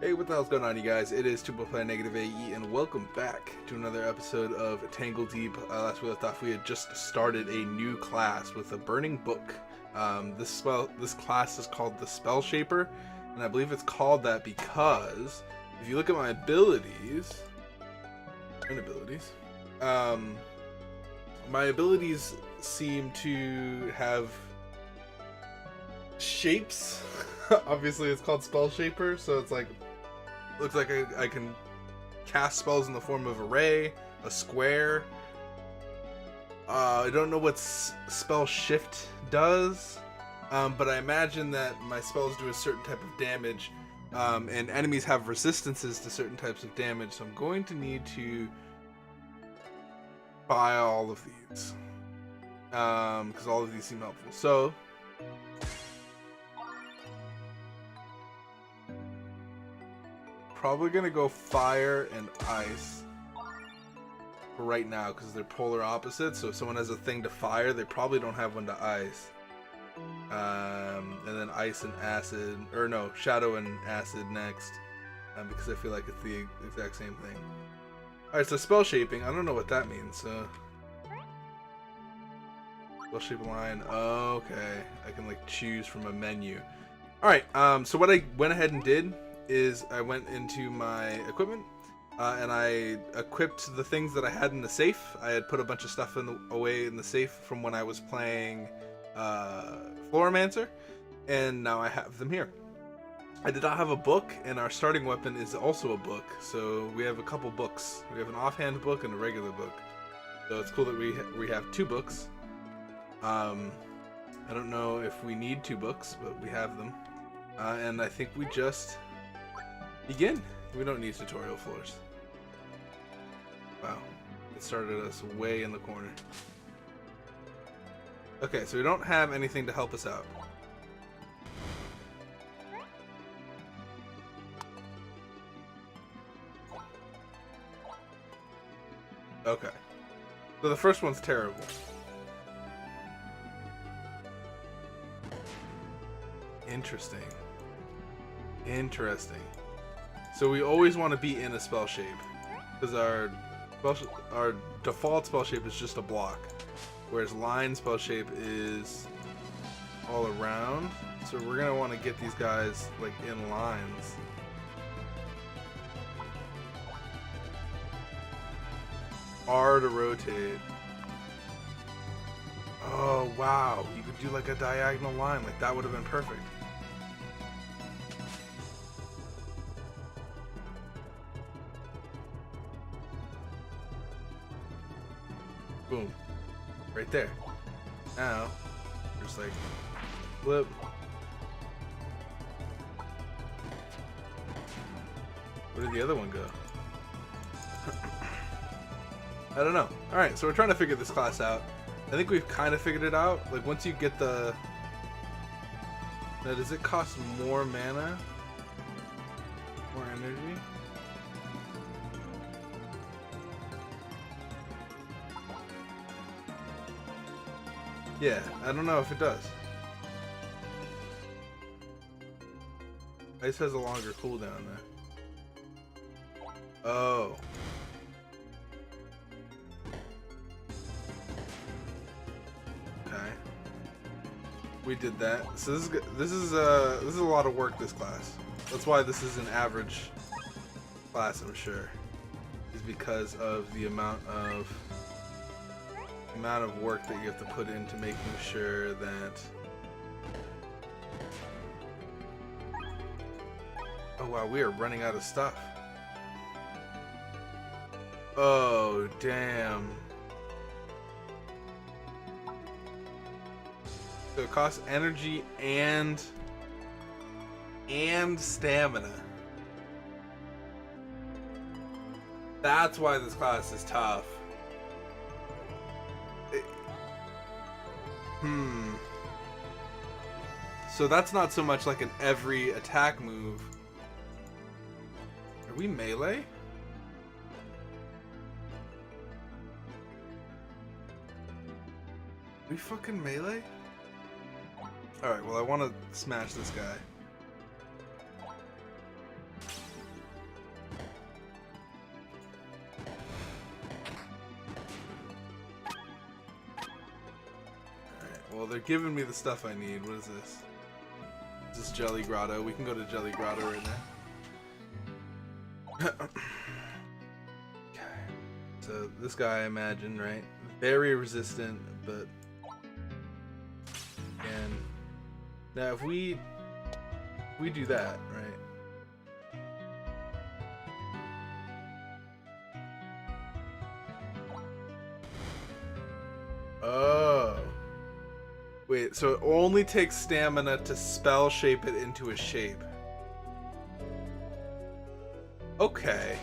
Hey, what the hell's going on, you guys? It is Player NegativeAE, and welcome back to another episode of Tangledeep. Last we left off, we had just started a new class with a burning book. This class is called the Spellshaper, and I believe it's called that because if you look at my abilities, my abilities seem to have shapes. Obviously, it's called Spellshaper, so it's like. Looks like I can cast spells in the form of a ray, a square. I don't know what spell shift does, but I imagine that my spells do a certain type of damage, and enemies have resistances to certain types of damage, so I'm going to need to buy all of these, because all of these seem helpful. So probably gonna go fire and ice for right now because they're polar opposites. So if someone has a thing to fire, they probably don't have one to ice. And then ice and acid, or no, shadow and acid next, because I feel like it's the exact same thing. All right, so spell shaping. I don't know what that means. So spell shape line. Okay, I can like choose from a menu. All right. So what I went ahead and did is I went into my equipment and I equipped the things that I had in the safe. I had put a bunch of stuff away in the safe from when I was playing Floromancer, and now I have them here. I did not have a book, and our starting weapon is also a book, so we have a couple books. We have an offhand book and a regular book, so it's cool that we have two books. I don't know if we need two books, but we have them, and I think we just begin. We don't need tutorial floors. Wow, it started us way in the corner. Okay, so we don't have anything to help us out. Okay, so the first one's terrible. Interesting. So we always want to be in a spell shape, because our default spell shape is just a block, whereas line spell shape is all around. So we're gonna want to get these guys like in lines. R to rotate. Oh wow, you could do like a diagonal line, like that would have been perfect. Boom. Right there. Now, just like flip. Where did the other one go? I don't know. Alright, so we're trying to figure this class out. I think we've kind of figured it out. Like, once you get the... Now, does it cost more mana? More energy? Yeah, I don't know if it does. Ice has a longer cooldown there. Oh. Okay. We did that. So this is a lot of work, this class. That's why this is an average class, I'm sure. Is because of the amount of work that you have to put into making sure that... Oh wow, we are running out of stuff. Oh damn. So it costs energy and stamina. That's why this class is tough. So that's not so much like an every attack move. Are we melee? We fucking melee? Alright, well I want to smash this guy. well, they're giving me the stuff I need. What is this? Is this Jelly Grotto? We can go to Jelly Grotto right now. So this guy, I imagine, right? Very resistant, but... And... Now, if we do that, right? Oh. Wait, so it only takes stamina to spell shape it into a shape. Okay.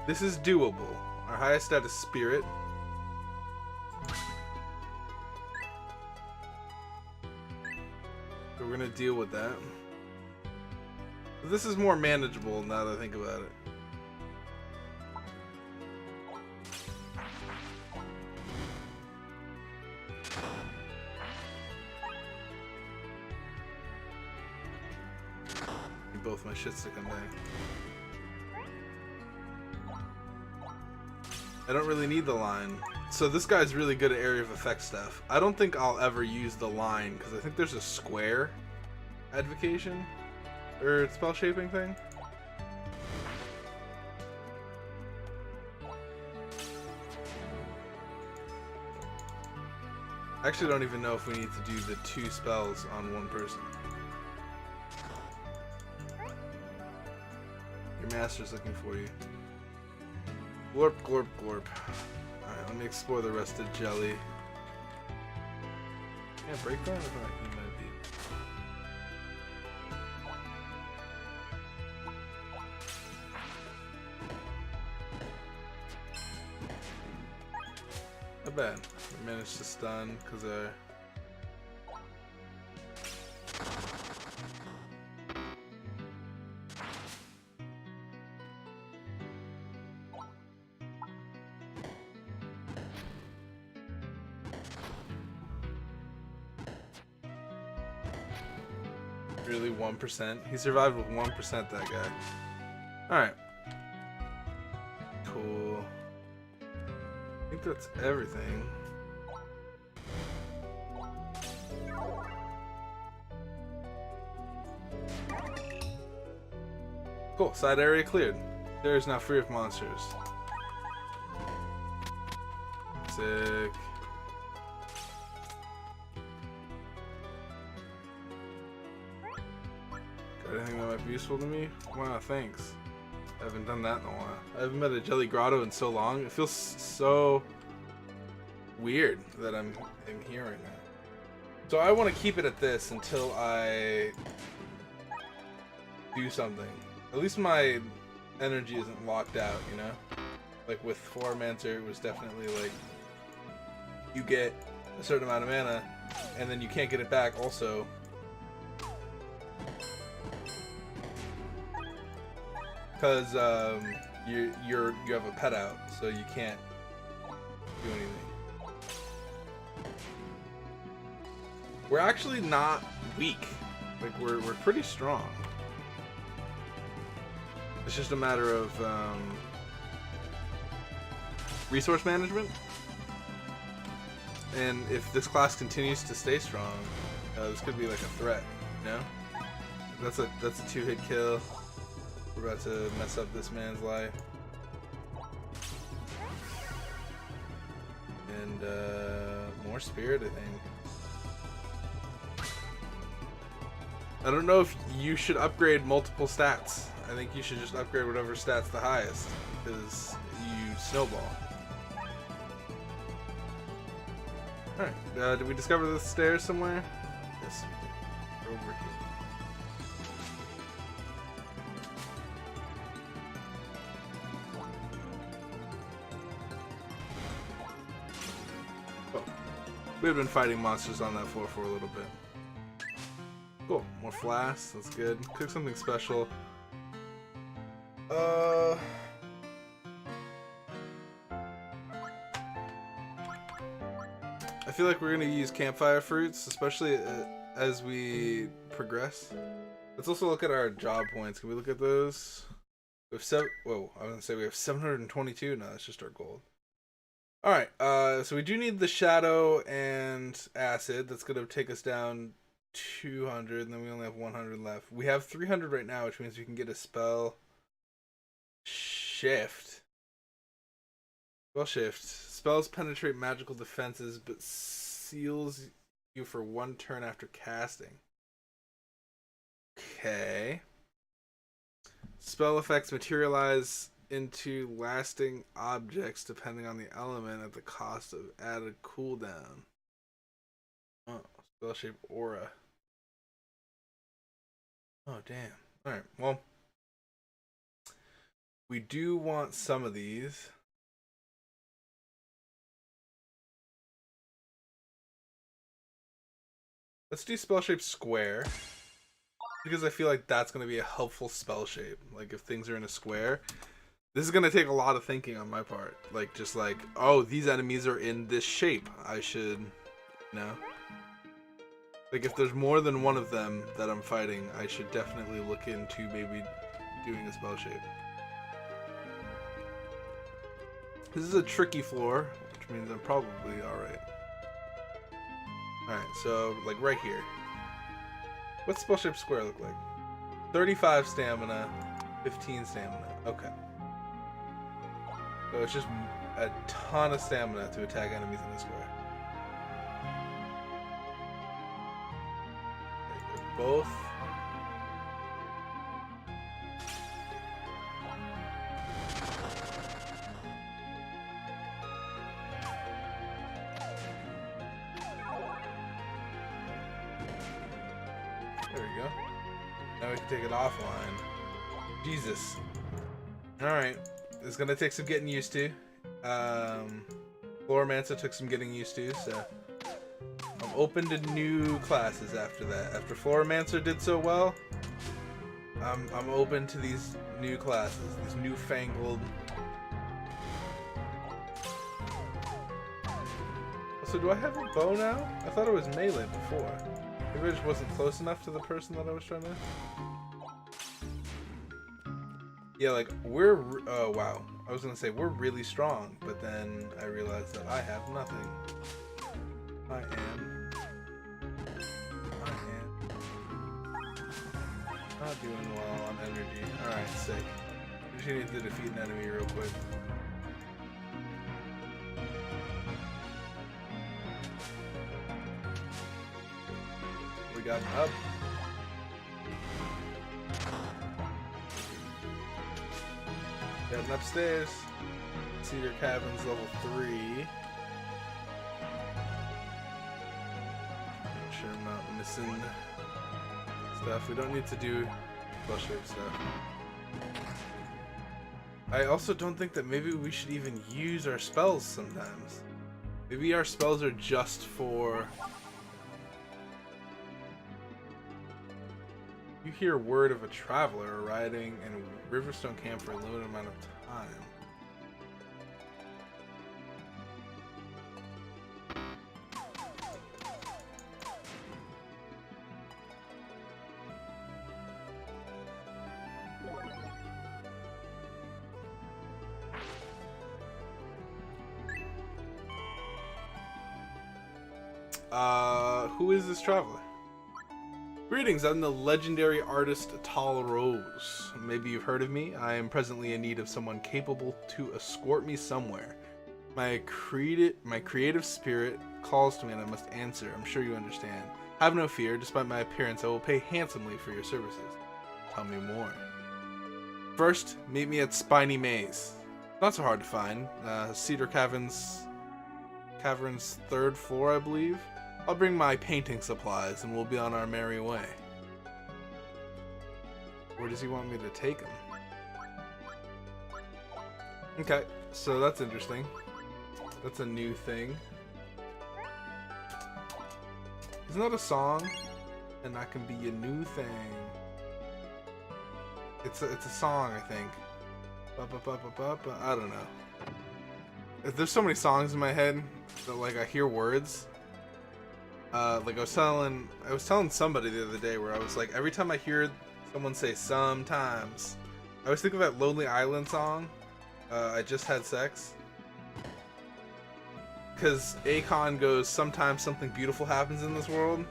This is doable. Our highest stat is Spirit. So we're gonna deal with that. This is more manageable now that I think about it. Need both my shits to come back. I don't really need the line. So this guy's really good at area of effect stuff. I don't think I'll ever use the line because I think there's a square advocation or spell shaping thing. I actually don't even know if we need to do the 2 spells on one person. Your master's looking for you. Glorp, glorp, glorp. Alright, let me explore the rest of Jelly. Can't break that? I thought he might be. Not bad. We managed to stun because really 1%. He survived with 1%, that guy. Alright. Cool. I think that's everything. Cool. Side area cleared. Area is now free of monsters. Sick. Anything that might be useful to me? Wow, thanks. I haven't done that in a while. I haven't met a Jelly Grotto in so long. It feels so weird that I'm here right now. So I want to keep it at this until I do something. At least my energy isn't locked out, you know? Like with Mancer, it was definitely like you get a certain amount of mana and then you can't get it back also. Because you have a pet out, so you can't do anything. We're actually not weak. Like we're pretty strong. It's just a matter of resource management. And if this class continues to stay strong, this could be like a threat. You know? That's a 2-hit kill. We're about to mess up this man's life. And more spirit, I think. I don't know if you should upgrade multiple stats. I think you should just upgrade whatever stat's the highest, because you snowball. Alright, did we discover the stairs somewhere? Yes, we're over here. We've been fighting monsters on that floor for a little bit. Cool. More flasks. That's good. Cook something special. I feel like we're gonna use campfire fruits, especially as we progress. Let's also look at our job points. Can we look at those? We have I was gonna say we have 722. No, that's just our gold. Alright, so we do need the shadow and acid. That's gonna take us down 200, and then we only have 100 left. We have 300 right now, which means we can get a spell shift. Spell shift. Spells penetrate magical defenses, but seals you for 1 turn after casting. Okay. Spell effects materialize into lasting objects depending on the element at the cost of added cooldown. Oh, spell shape aura. Oh, damn. Alright, well, we do want some of these. Let's do spell shape square, because I feel like that's going to be a helpful spell shape. Like, if things are in a square, this is going to take a lot of thinking on my part. Like, just like, oh, these enemies are in this shape. I should, you know? Like, if there's more than one of them that I'm fighting, I should definitely look into maybe doing a spell shape. This is a tricky floor, which means I'm probably alright. Alright, so, like, right here. What's spell shape square look like? 35 stamina, 15 stamina. Okay. So it's just a ton of stamina to attack enemies in the square. Okay, they're both. There we go. Now we can take it offline. Jesus. Alright. It's gonna take some getting used to. Floromancer took some getting used to, so I'm open to new classes after that. After Floromancer did so well, I'm open to these new classes, these newfangled. So do I have a bow now? I thought it was melee before. Maybe I just wasn't close enough to the person that I was trying to. Yeah, like, oh wow. I was gonna say, we're really strong, but then I realized that I have nothing. I am not doing well on energy. Alright, sick. We just need to defeat an enemy real quick. We got up. Getting upstairs. Cedar Cabin's level 3. Make sure I'm not missing stuff. We don't need to do spell shape stuff. I also don't think that maybe we should even use our spells sometimes. Maybe our spells are just for... You hear word of a traveler arriving in Riverstone Camp for a limited amount of time. Who is this traveler? Greetings, I'm the legendary artist Tal Rose. Maybe you've heard of me. I am presently in need of someone capable to escort me somewhere. My creative spirit calls to me and I must answer. I'm sure you understand. Have no fear. Despite my appearance, I will pay handsomely for your services. Tell me more. First, meet me at Spiny Maze. Not so hard to find. Cedar Cavern's 3rd floor, I believe. I'll bring my painting supplies and we'll be on our merry way. Where does he want me to take him? Okay, so that's interesting. That's a new thing. Isn't that a song? And that can be a new thing. It's a song, I think. I don't know. There's so many songs in my head that like I hear words. Like I was telling somebody the other day where I was like, every time I hear someone say sometimes, I always think of that Lonely Island song, I Just Had Sex. because Akon goes, sometimes something beautiful happens in this world,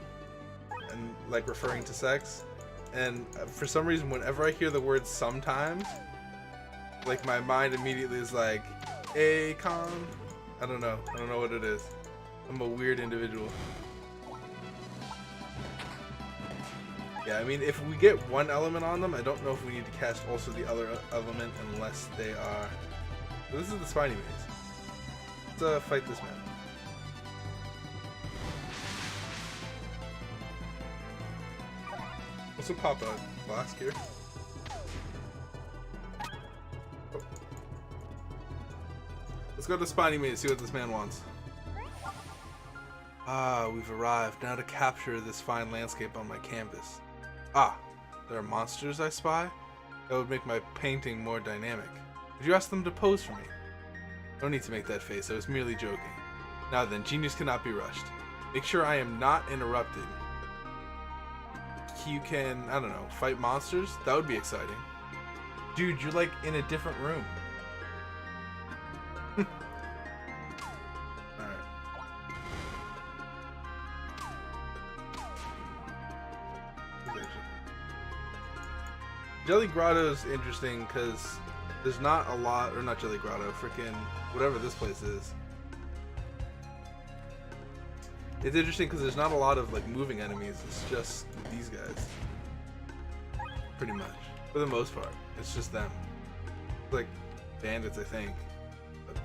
and like referring to sex. And for some reason, whenever I hear the word sometimes, like my mind immediately is like, Akon. I don't know what it is. I'm a weird individual. Yeah, I mean, if we get one element on them, I don't know if we need to cast also the other element unless they are... So this is the Spiny Maze. Let's fight this man. Also pop a flask here. Oh. Let's go to Spiny Maze, see what this man wants. Ah, we've arrived. Now to capture this fine landscape on my canvas. Ah, there are monsters I spy? That would make my painting more dynamic. Would you ask them to pose for me? No need to make that face, I was merely joking. Now then, genius cannot be rushed. Make sure I am not interrupted. You can, I don't know, fight monsters? That would be exciting. Dude, you're like in a different room. Alright. Jelly Grotto is interesting because there's not a lot, or not Jelly Grotto, freaking whatever this place is. It's interesting because there's not a lot of like moving enemies. It's just these guys, pretty much, for the most part. It's just them, like bandits, I think. But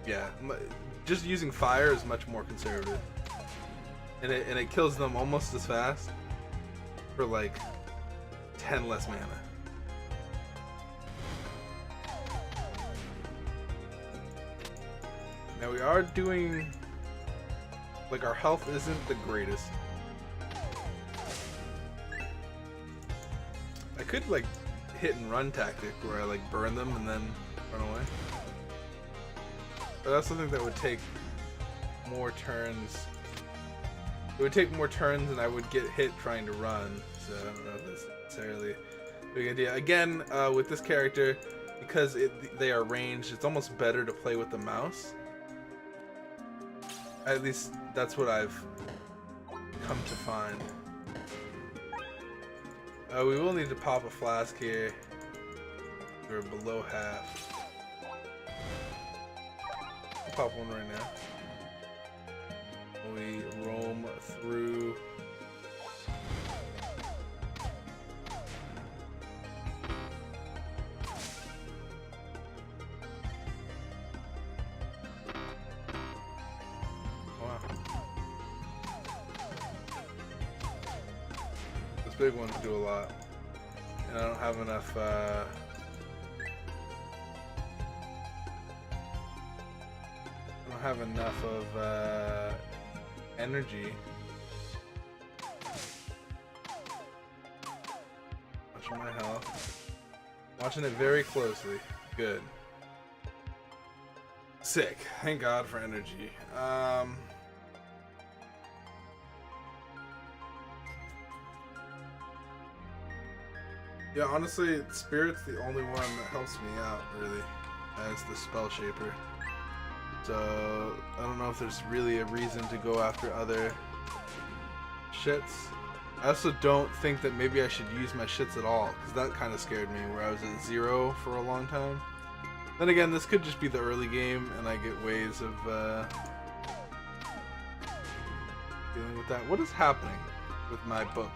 yeah, just using fire is much more conservative, and it kills them almost as fast for like 10 less mana. Now we are doing, like, our health isn't the greatest. I could like hit and run tactic where I like burn them and then run away. But that's something that would take more turns. It would take more turns and I would get hit trying to run. So I don't know if that's necessarily a big idea. Again, with this character, because they are ranged, it's almost better to play with the mouse. At least that's what I've come to find. We will need to pop a flask here. We're below half. I'll pop one right now. We roam through. Big ones do a lot, and I don't have enough I don't have enough of energy. Watching my health, watching it very closely. Good. Sick. Thank God for energy. Yeah, honestly, Spirit's the only one that helps me out, really, as the Spellshaper. So, I don't know if there's really a reason to go after other shits. I also don't think that maybe I should use my shits at all, because that kind of scared me, where I was at 0 for a long time. Then again, this could just be the early game, and I get ways of dealing with that. What is happening with my book?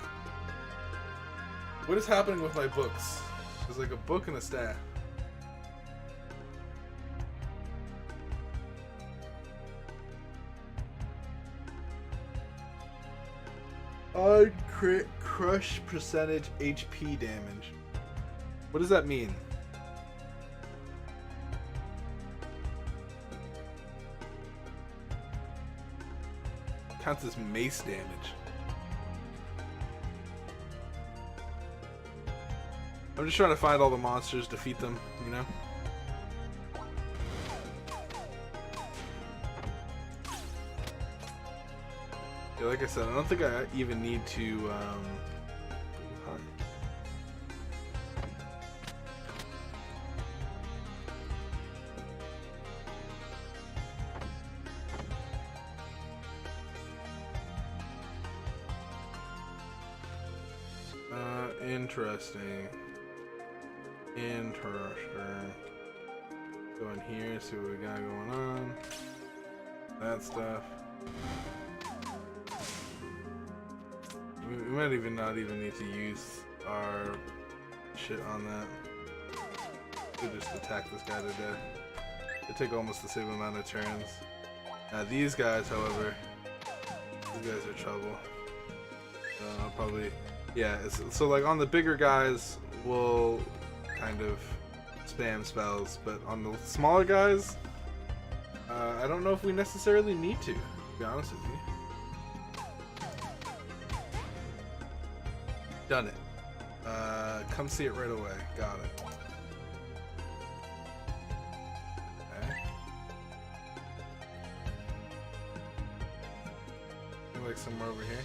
What is happening with my books? There's like a book and a staff. Odd crit crush percentage HP damage. What does that mean? Counts as mace damage. I'm just trying to find all the monsters, defeat them, you know? Yeah, like I said, I don't think I even need to, Interesting. Interesting. Go in here, see what we got going on. That stuff. We might even not even need to use our shit on that. We'll just attack this guy to death. They take almost the same amount of turns. Now these guys, however, these guys are trouble. So I'll probably, yeah. So like on the bigger guys, we'll kind of spam spells, but on the smaller guys, I don't know if we necessarily need to be honest with you. Done it. Come see it right away. Got it. Okay. Like somewhere over here.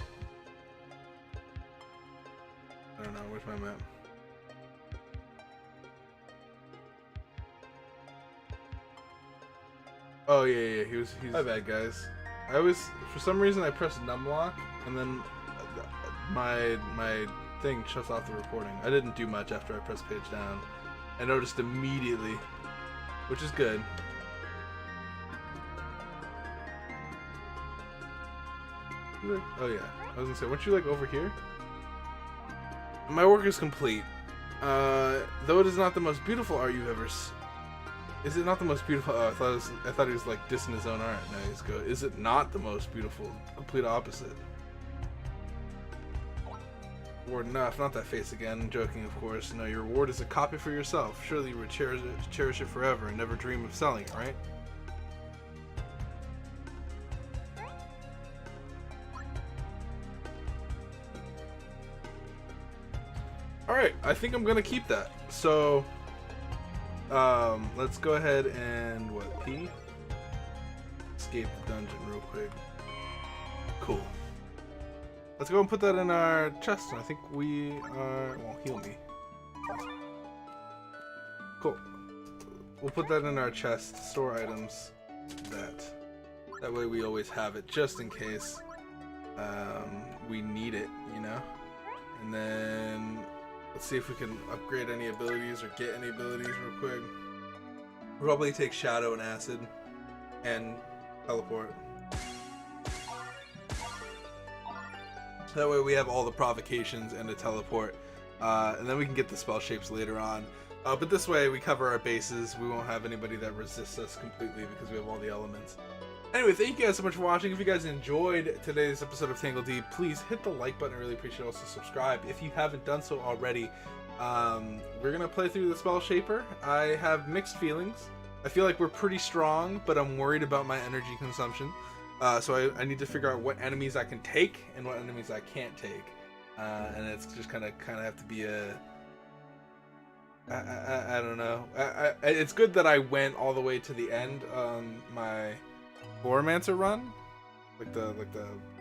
I don't know. Where's my map? Oh yeah. He's my bad, guys. I always, for some reason, I pressed numlock and then my thing shuts off the recording. I didn't do much after I pressed page down. I noticed immediately, which is good. Oh yeah, I was gonna say, weren't you like over here? My work is complete. Though it is not the most beautiful art you've ever seen. Is it not the most beautiful? Oh, I thought he was like dissing his own art. No, he's go. Is it not the most beautiful? Complete opposite. Reward enough, not that face again. I'm joking, of course. No, your reward is a copy for yourself. Surely you would cherish it forever and never dream of selling it, right? Alright, I think I'm gonna keep that. So, let's go ahead and, what, P? Escape the dungeon real quick. Cool. Let's go and put that in our chest. I think we are, well, heal me. Cool. We'll put that in our chest, store items, that way we always have it, just in case we need it, you know? And then, let's see if we can upgrade any abilities or get any abilities real quick. We'll probably take Shadow and Acid, and Teleport. That way we have all the provocations and a teleport, and then we can get the spell shapes later on. But this way we cover our bases. We won't have anybody that resists us completely because we have all the elements. Anyway, thank you guys so much for watching. If you guys enjoyed today's episode of Tangledeep, please hit the like button. I really appreciate it. Also subscribe if you haven't done so already. We're going to play through the Spellshaper. I have mixed feelings. I feel like we're pretty strong, but I'm worried about my energy consumption. So I need to figure out what enemies I can take and what enemies I can't take, and it's just kind of have to be a I don't know. It's good that I went all the way to the end on my Loromancer run, like the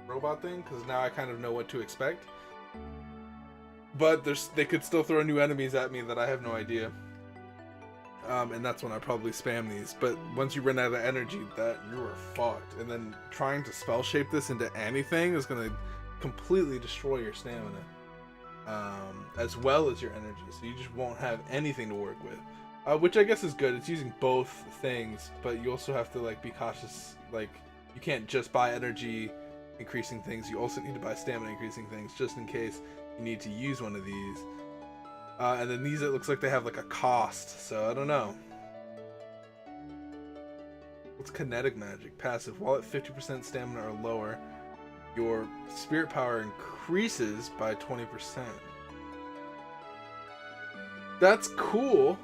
robot thing, because now I kind of know what to expect. But they could still throw new enemies at me that I have no idea. And that's when I probably spam these. But once you run out of energy, that you are fucked. And then trying to spell shape this into anything is going to completely destroy your stamina, as well as your energy. So you just won't have anything to work with, which I guess is good. It's using both things, but you also have to like be cautious. Like you can't just buy energy increasing things. You also need to buy stamina increasing things just in case you need to use one of these. And then these, it looks like they have like a cost, so I don't know. What's kinetic magic? Passive. While at 50% stamina or lower, your spirit power increases by 20%. That's cool.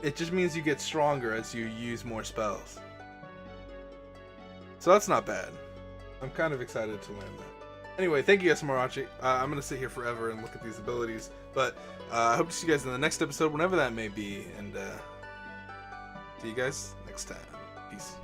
It just means you get stronger as you use more spells. So that's not bad. I'm kind of excited to learn that. Anyway, thank you guys so much for watching. I'm going to sit here forever and look at these abilities. But I hope to see you guys in the next episode, whenever that may be. And see you guys next time. Peace.